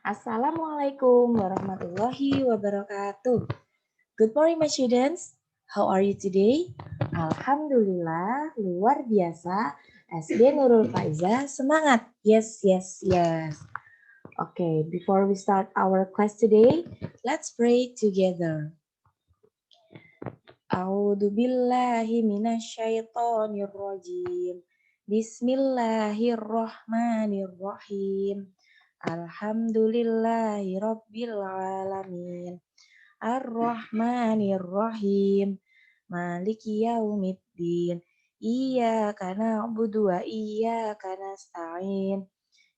Assalamualaikum warahmatullahi wabarakatuh. Good morning, my students. How are you today? Alhamdulillah, luar biasa. SD Nurul Faiza, semangat. Yes, yes, yes. Okay, before we start our class today, let's pray together. A'udzu billahi minasyaitonir rajim. Bismillahirrahmanirrahim. Alhamdulillahi rabbil alamin. Ar-Rahmanir-Rahim. Maliki yaumiddin. Iyyaka na'budu wa iyyaka nasta'in.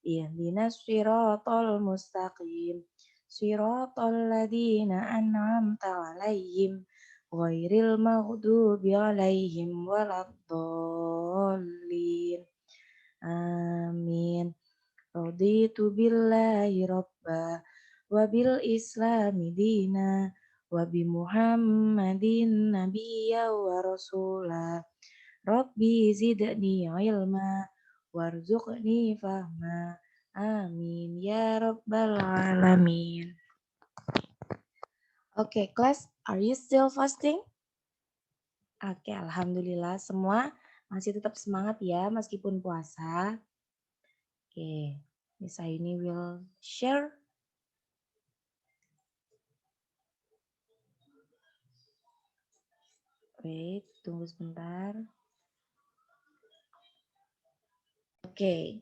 Ihdinas siratal mustaqim. Siratal ladzina an'amta 'alaihim ghairil maghdubi 'alaihim waladdallin. Amin. Raditu billahi rabba wa bil islami dina wa bi muhammadin nabiyya wa rasula. Rabbi zidni ilma warzuqni fahma. Amin ya rabbal alamin. Okay, class, are you still fasting? Oke, alhamdulillah semua masih tetap semangat ya meskipun puasa. Oke, Miss Aini will share. Wait, tunggu sebentar. Okay.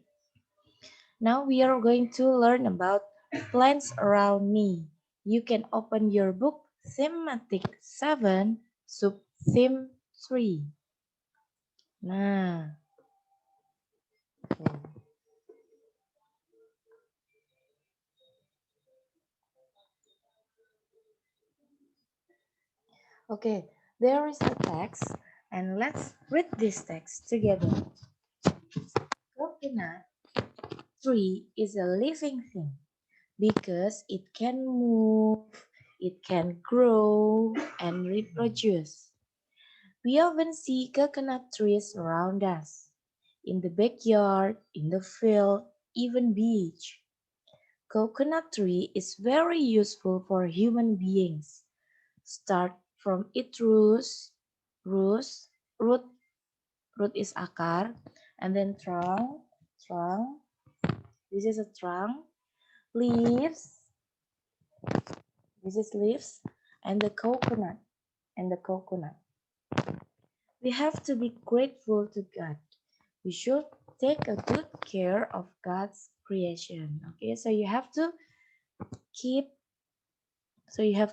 Now we are going to learn about plants around me. You can open your book Thematic 7, Sub-Theme 3. Nah. Okay, there is a text and let's read this text together. Coconut tree is a living thing because it can move, it can grow and reproduce. We often see coconut trees around us, in the backyard, in the field, even beach. Coconut tree is very useful for human beings. Start from its roots, root is akar, and then trunk, this is a trunk, leaves, this is leaves, and the coconut, We have to be grateful to God. We should take a good care of God's creation. Okay, so you have to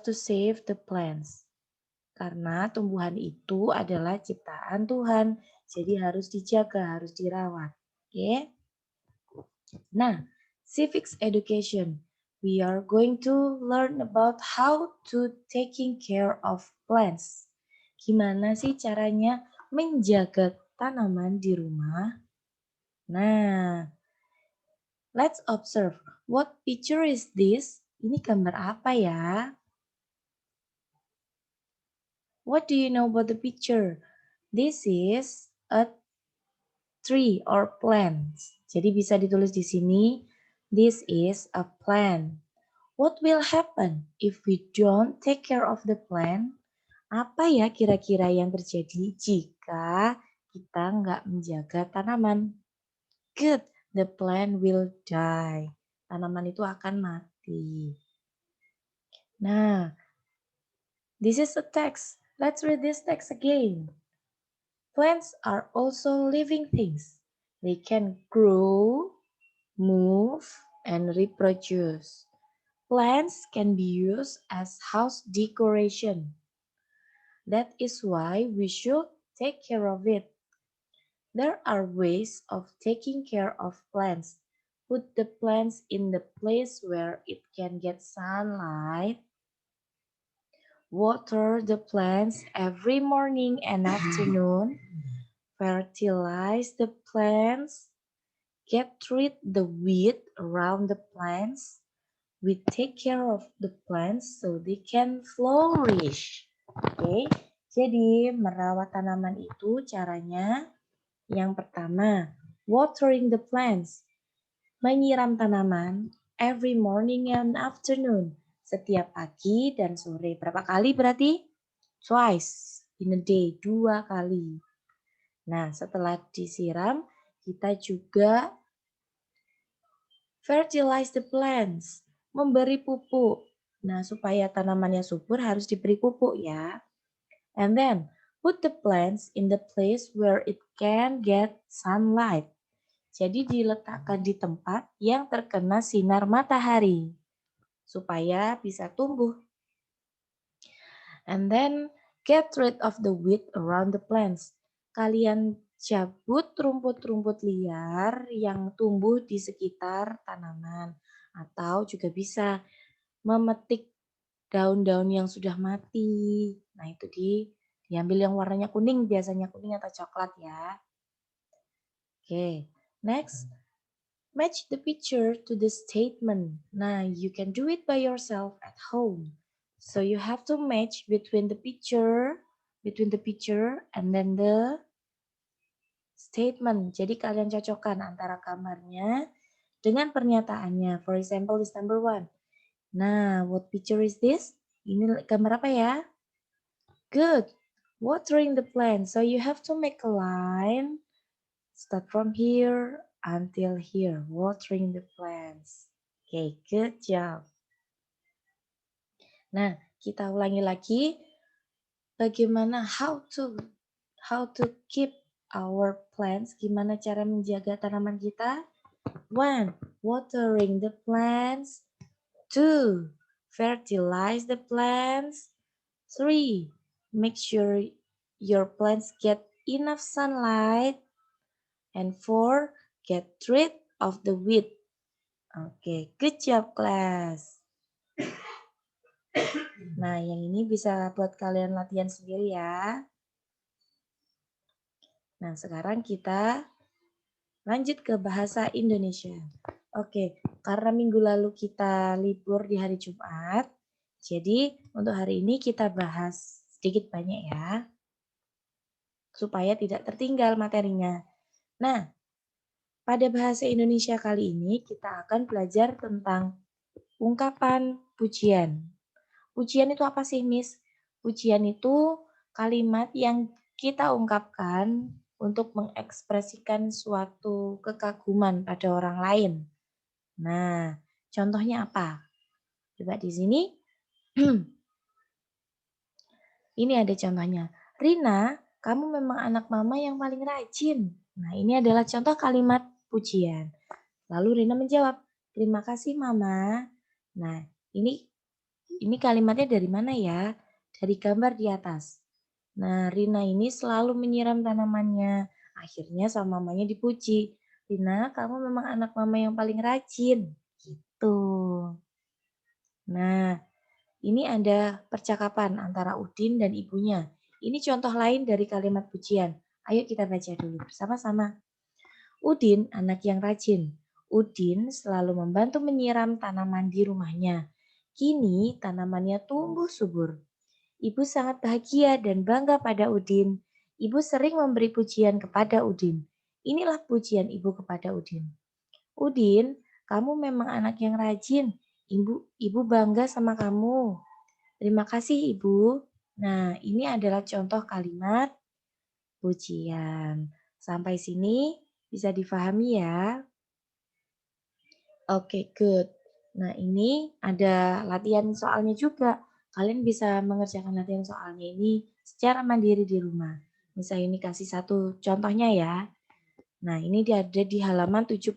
save the plants. Karena tumbuhan itu adalah ciptaan Tuhan, jadi harus dijaga, harus dirawat. Oke. Nah, civics education. We are going to learn about how to taking care of plants. Gimana sih caranya menjaga tanaman di rumah? Nah, let's observe. What picture is this? Ini gambar apa ya? What do you know about the picture? This is a tree or plant. Jadi bisa ditulis di sini. This is a plant. What will happen if we don't take care of the plant? Apa ya kira-kira yang terjadi jika kita nggak menjaga tanaman? Good, the plant will die. Tanaman itu akan mati. Nah, this is the text. Let's read this text again. Plants are also living things. They can grow, move, and reproduce. Plants can be used as house decoration. That is why we should take care of it. There are ways of taking care of plants. Put the plants in the place where it can get sunlight. Water the plants every morning and afternoon. Fertilize the plants. Get rid the weed around the plants. We take care of the plants so they can flourish. Oke, jadi merawat tanaman itu caranya yang pertama, watering the plants. Menyiram tanaman every morning and afternoon. Setiap pagi dan sore. Berapa kali berarti? Twice in a day, 2 kali. Nah, setelah disiram, kita juga fertilize the plants, memberi pupuk. Nah, supaya tanamannya subur harus diberi pupuk ya. And then, put the plants in the place where it can get sunlight. Jadi diletakkan di tempat yang terkena sinar matahari supaya bisa tumbuh. And then get rid of the weed around the plants. Kalian cabut rumput-rumput liar yang tumbuh di sekitar tanaman. Atau juga bisa memetik daun-daun yang sudah mati. Nah itu diambil yang warnanya kuning, biasanya kuning atau coklat ya. Oke, next. Match the picture to the statement. Nah, you can do it by yourself at home. So you have to match between the picture and then the statement. Jadi kalian cocokkan antara gambarnya dengan pernyataannya. For example, this number 1. Nah, what picture is this? Ini gambar apa ya? Good. Watering the plant. So you have to make a line. Start from here until here. Watering the plants. Okay, good job. Nah, kita ulangi lagi. Bagaimana how to keep our plants? Gimana cara menjaga tanaman kita? 1. Watering the plants. 2. Fertilize the plants. 3. Make sure your plants get enough sunlight. And 4. Get rid of the weed. Oke, good job class. Nah, yang ini bisa buat kalian latihan sendiri ya. Nah, sekarang kita lanjut ke bahasa Indonesia. Oke, karena minggu lalu kita libur di hari Jumat, jadi untuk hari ini kita bahas sedikit banyak ya, supaya tidak tertinggal materinya. Nah, pada bahasa Indonesia kali ini kita akan belajar tentang ungkapan pujian. Pujian itu apa sih, Miss? Pujian itu kalimat yang kita ungkapkan untuk mengekspresikan suatu kekaguman pada orang lain. Nah, contohnya apa? Coba di sini. Ini ada contohnya. Rina, kamu memang anak mama yang paling rajin. Nah, ini adalah contoh kalimat pujian. Lalu Rina menjawab, terima kasih mama. Nah, ini kalimatnya dari mana ya? Dari gambar di atas. Nah, Rina ini selalu menyiram tanamannya. Akhirnya sama mamanya dipuji. Rina, kamu memang anak mama yang paling rajin. Gitu. Nah, ini ada percakapan antara Udin dan ibunya. Ini contoh lain dari kalimat pujian. Ayo kita baca dulu bersama-sama. Udin, anak yang rajin. Udin selalu membantu menyiram tanaman di rumahnya. Kini tanamannya tumbuh subur. Ibu sangat bahagia dan bangga pada Udin. Ibu sering memberi pujian kepada Udin. Inilah pujian ibu kepada Udin. Udin, kamu memang anak yang rajin. Ibu bangga sama kamu. Terima kasih Ibu. Nah, ini adalah contoh kalimat pujian. Sampai sini bisa difahami ya? Oke, good. Nah, ini ada latihan soalnya juga. Kalian bisa mengerjakan latihan soalnya ini secara mandiri di rumah. Misalnya ini kasih satu contohnya ya. Nah, ini ada di halaman 75.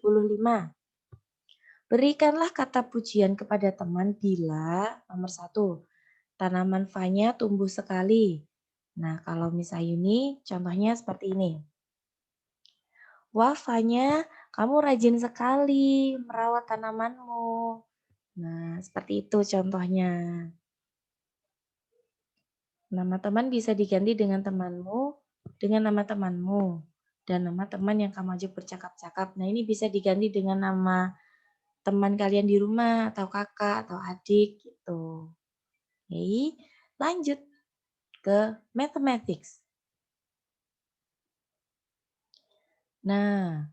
Berikanlah kata pujian kepada teman bila nomor 1. Tanaman fanya tumbuh sekali. Nah, kalau misalnya ini contohnya seperti ini. Wah, Fanya, kamu rajin sekali merawat tanamanmu. Nah, seperti itu contohnya. Nama teman bisa diganti dengan temanmu, dengan nama temanmu, dan nama teman yang kamu ajak bercakap-cakap. Nah, ini bisa diganti dengan nama teman kalian di rumah, atau kakak, atau adik, gitu. Oke, lanjut ke mathematics. Nah,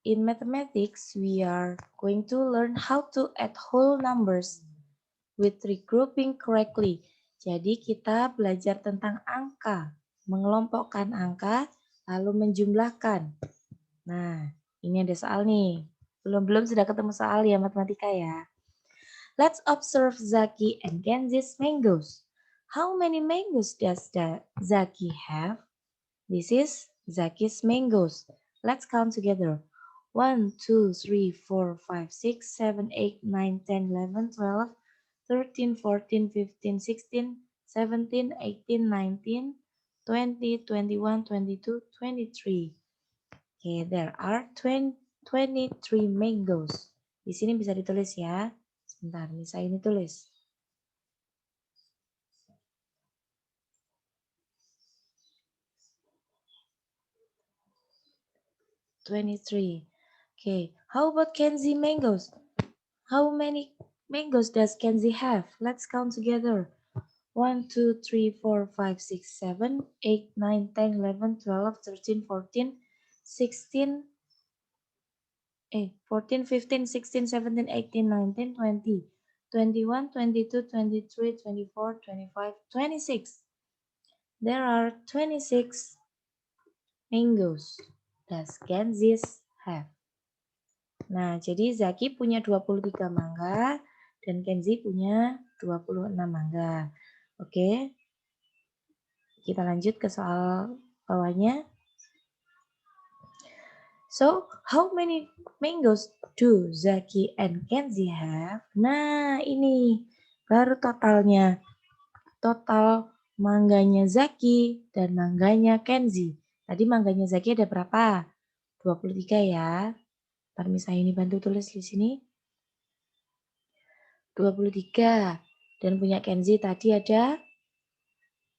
In mathematics, we are going to learn how to add whole numbers with regrouping correctly. Jadi kita belajar tentang angka, mengelompokkan angka, lalu menjumlahkan. Nah, ini ada soal nih. Belum sudah ketemu soal ya matematika ya. Let's observe Zaki and Kenzi's mangoes. How many mangoes does Zaki have? This is Zaki's mangoes. Let's count together. 1, 2, 3, 4, 5, 6, 7, 8, 9, 10, 11, 12, 13, 14, 15, 16, 17, 18, 19, 20, 21, 22, 23. Okay, there are 23 mangoes. Di sini bisa ditulis ya. Sebentar, bisa ini tulis. 23. Okay, how about Kenzie mangoes? How many mangoes does Kenzie have? Let's count together. 1, 2, 3, 4, 5, 6, 7, 8, 9, 10, 11, 12, 13, 14, 16, 14, 15, 16, 17, 18, 19, 20, 21, 22, 23, 24, 25, 26. There are 26 mangoes. Does Kenzie have? Nah, jadi Zaki punya 23 mangga dan Kenzi punya 26 mangga. Oke. Kita lanjut ke soal bawahnya. So, how many mangoes do Zaki and Kenzi have? Nah, ini baru totalnya. Total mangganya Zaki dan mangganya Kenzi. Tadi mangganya Zaki ada berapa? 23 ya. Parmisa ini bantu tulis di sini. 23. Dan punya Kenzi tadi ada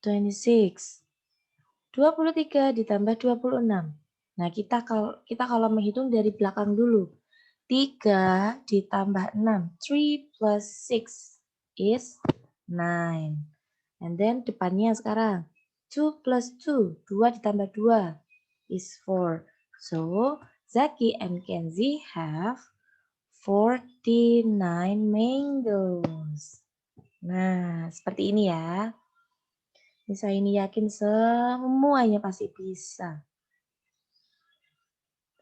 26. 23 ditambah 26. Nah, kita kalau menghitung dari belakang dulu. 3 ditambah 6. 3 plus 6 is 9. And then depannya sekarang. 2 plus 2. 2 ditambah 2 is 4. So, Zaki and Kenzi have 49 mangoes. Nah, seperti ini ya. Nisa ini yakin semuanya pasti bisa.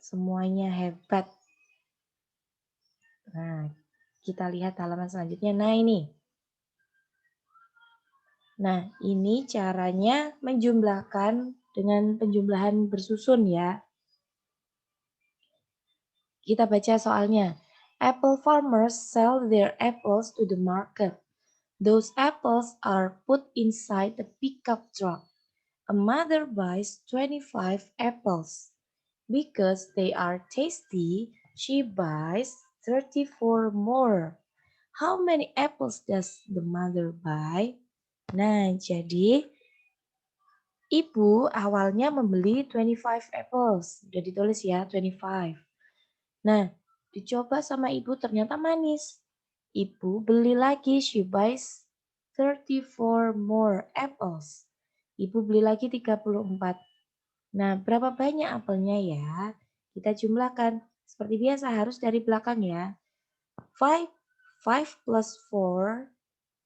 Semuanya hebat. Nah, kita lihat halaman selanjutnya. Nah, ini. Nah, ini caranya menjumlahkan dengan penjumlahan bersusun ya. Kita baca soalnya. Apple farmers sell their apples to the market. Those apples are put inside the pickup truck. A mother buys 25 apples. Because they are tasty, she buys 34 more. How many apples does the mother buy? Nah, jadi ibu awalnya membeli 25 apples. Sudah ditulis ya, 25. Nah, dicoba sama ibu ternyata manis. Ibu beli lagi, she buys 34 more apples. Ibu beli lagi 34. Nah, berapa banyak apelnya ya? Kita jumlahkan. Seperti biasa harus dari belakang ya. 5 plus 4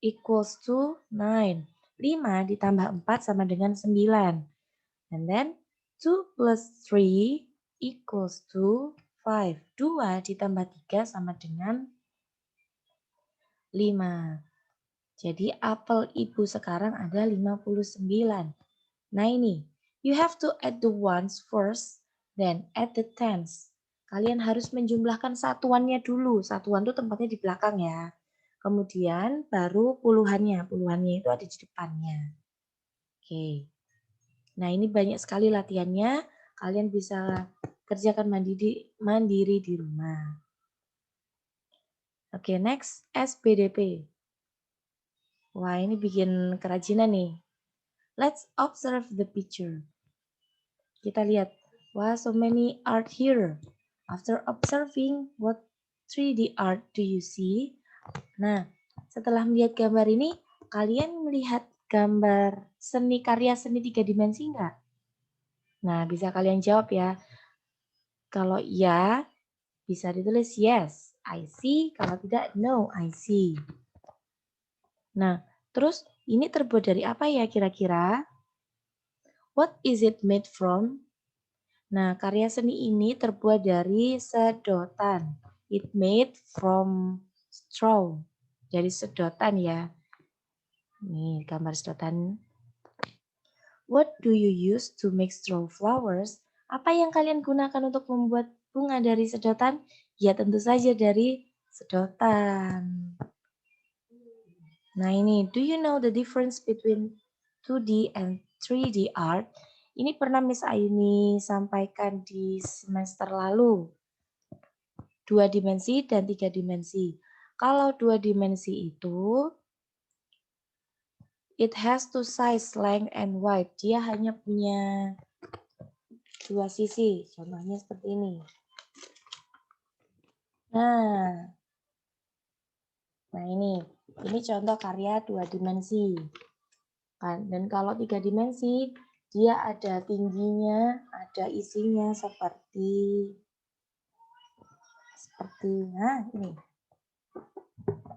equals to 9. 5 ditambah 4 sama dengan 9. And then 2 plus 3 equals to 5. 2 ditambah 3 sama dengan 5. Jadi apel ibu sekarang ada 59. Nah ini, you have to add the ones first, then add the tens. Kalian harus menjumlahkan satuannya dulu. Satuan itu tempatnya di belakang ya. Kemudian baru puluhannya. Puluhannya itu ada di depannya. Oke. Nah ini banyak sekali latihannya. Kalian bisa kerjakan mandiri di rumah. Oke, next SPDP. Wah, ini bikin kerajinan nih. Let's observe the picture. Kita lihat. Wah, so many art here. After observing, what 3D art do you see? Nah, setelah melihat gambar ini, kalian melihat gambar karya seni 3 dimensi enggak? Nah, bisa kalian jawab ya. Kalau ya, bisa ditulis yes, I see. Kalau tidak, no, I see. Nah, terus ini terbuat dari apa ya kira-kira? What is it made from? Nah, karya seni ini terbuat dari sedotan. It made from straw. Dari sedotan ya. Nih, gambar sedotan. What do you use to make straw flowers? Apa yang kalian gunakan untuk membuat bunga dari sedotan? Ya, tentu saja dari sedotan. Nah, ini, do you know the difference between 2D and 3D art? Ini pernah Miss Aini sampaikan di semester lalu. 2 dimensi dan 3 dimensi. Kalau 2 dimensi itu it has two sides, length and width. Dia hanya punya dua sisi. Contohnya seperti ini. Nah ini contoh karya 2 dimensi. Dan kalau 3 dimensi, dia ada tingginya, ada isinya seperti ini.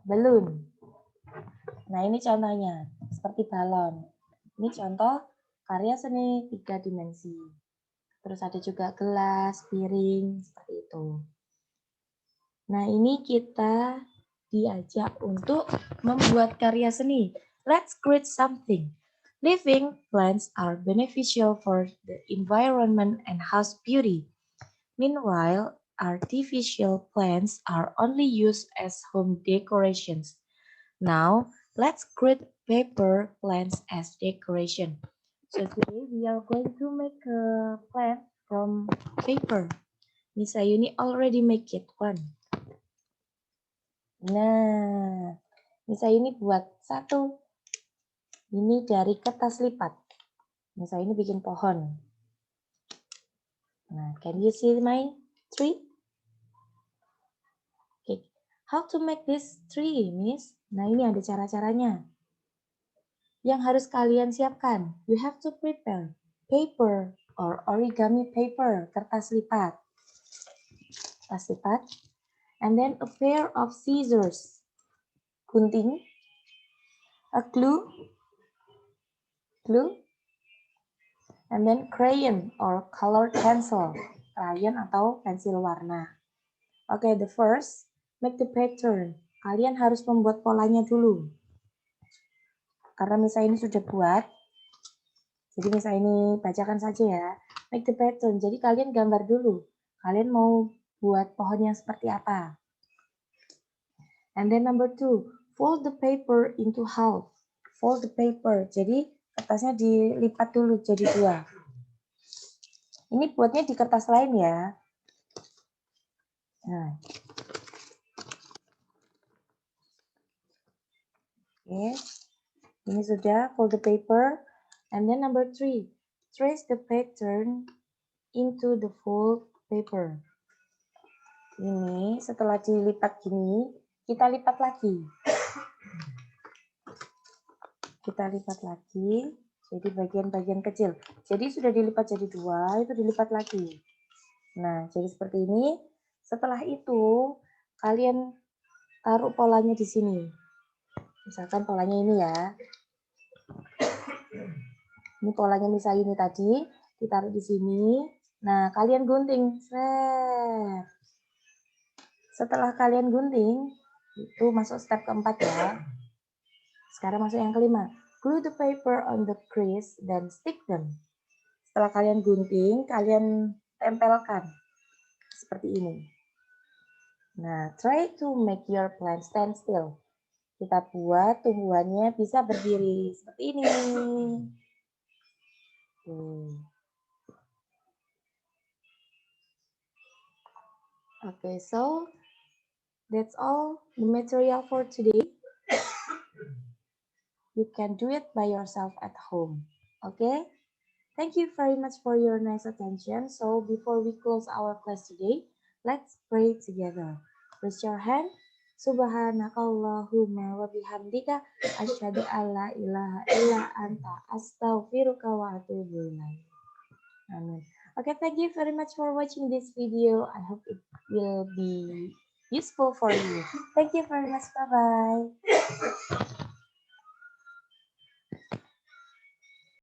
Balon. Nah, ini contohnya, seperti balon. Ini contoh karya seni 3 dimensi. Terus ada juga gelas, piring, seperti itu. Nah, ini kita diajak untuk membuat karya seni. Let's create something. Living plants are beneficial for the environment and house beauty. Meanwhile, artificial plants are only used as home decorations. Now, let's create paper plants as decoration. So today we are going to make a plant from paper. Miss Ayuni already make it one. Nah, Miss Ayuni buat satu. Ini dari kertas lipat. Miss Ayuni bikin pohon. Nah, can you see my tree? Okay. How to make this tree, Miss? Nah, ini ada cara-caranya. Yang harus kalian siapkan, you have to prepare paper or origami paper, kertas lipat. And then a pair of scissors, gunting, a glue, and then crayon or colored pencil, crayon atau pensil warna. Okay, the first, make the pattern. Kalian harus membuat polanya dulu. Karena misalnya ini sudah buat, jadi misalnya ini bacakan saja ya. Make the pattern, jadi kalian gambar dulu. Kalian mau buat pohon yang seperti apa. And then number 2, fold the paper into half. Fold the paper, jadi kertasnya dilipat dulu jadi 2. Ini buatnya di kertas lain ya. Nah. Oke. Ini sudah, fold the paper. And then number 3, trace the pattern into the fold paper. Ini setelah dilipat gini, kita lipat lagi. Jadi bagian-bagian kecil. Jadi sudah dilipat jadi 2, itu dilipat lagi. Nah, jadi seperti ini. Setelah itu, kalian taruh polanya di sini. Misalkan polanya ini ya. Ini polanya misalnya ini tadi, ditaruh di sini. Nah, kalian gunting. Setelah kalian gunting, itu masuk step keempat ya. Sekarang masuk yang kelima. Glue the paper on the crease, then stick them. Setelah kalian gunting, kalian tempelkan. Seperti ini. Nah, try to make your plant stand still. Kita buat tumbuhannya bisa berdiri. Seperti ini. Okay, so that's all the material for today. You can do it by yourself at home. Okay? Thank you very much for your nice attention. So before we close our class today, let's pray together. Raise your hand. Subhanakallahumma wa bihamdika asyhadu alla ilaha illa anta astaghfiruka wa atubu ilaik. Amin. Okay, thank you very much for watching this video. I hope it will be useful for you. Thank you very much. Bye-bye.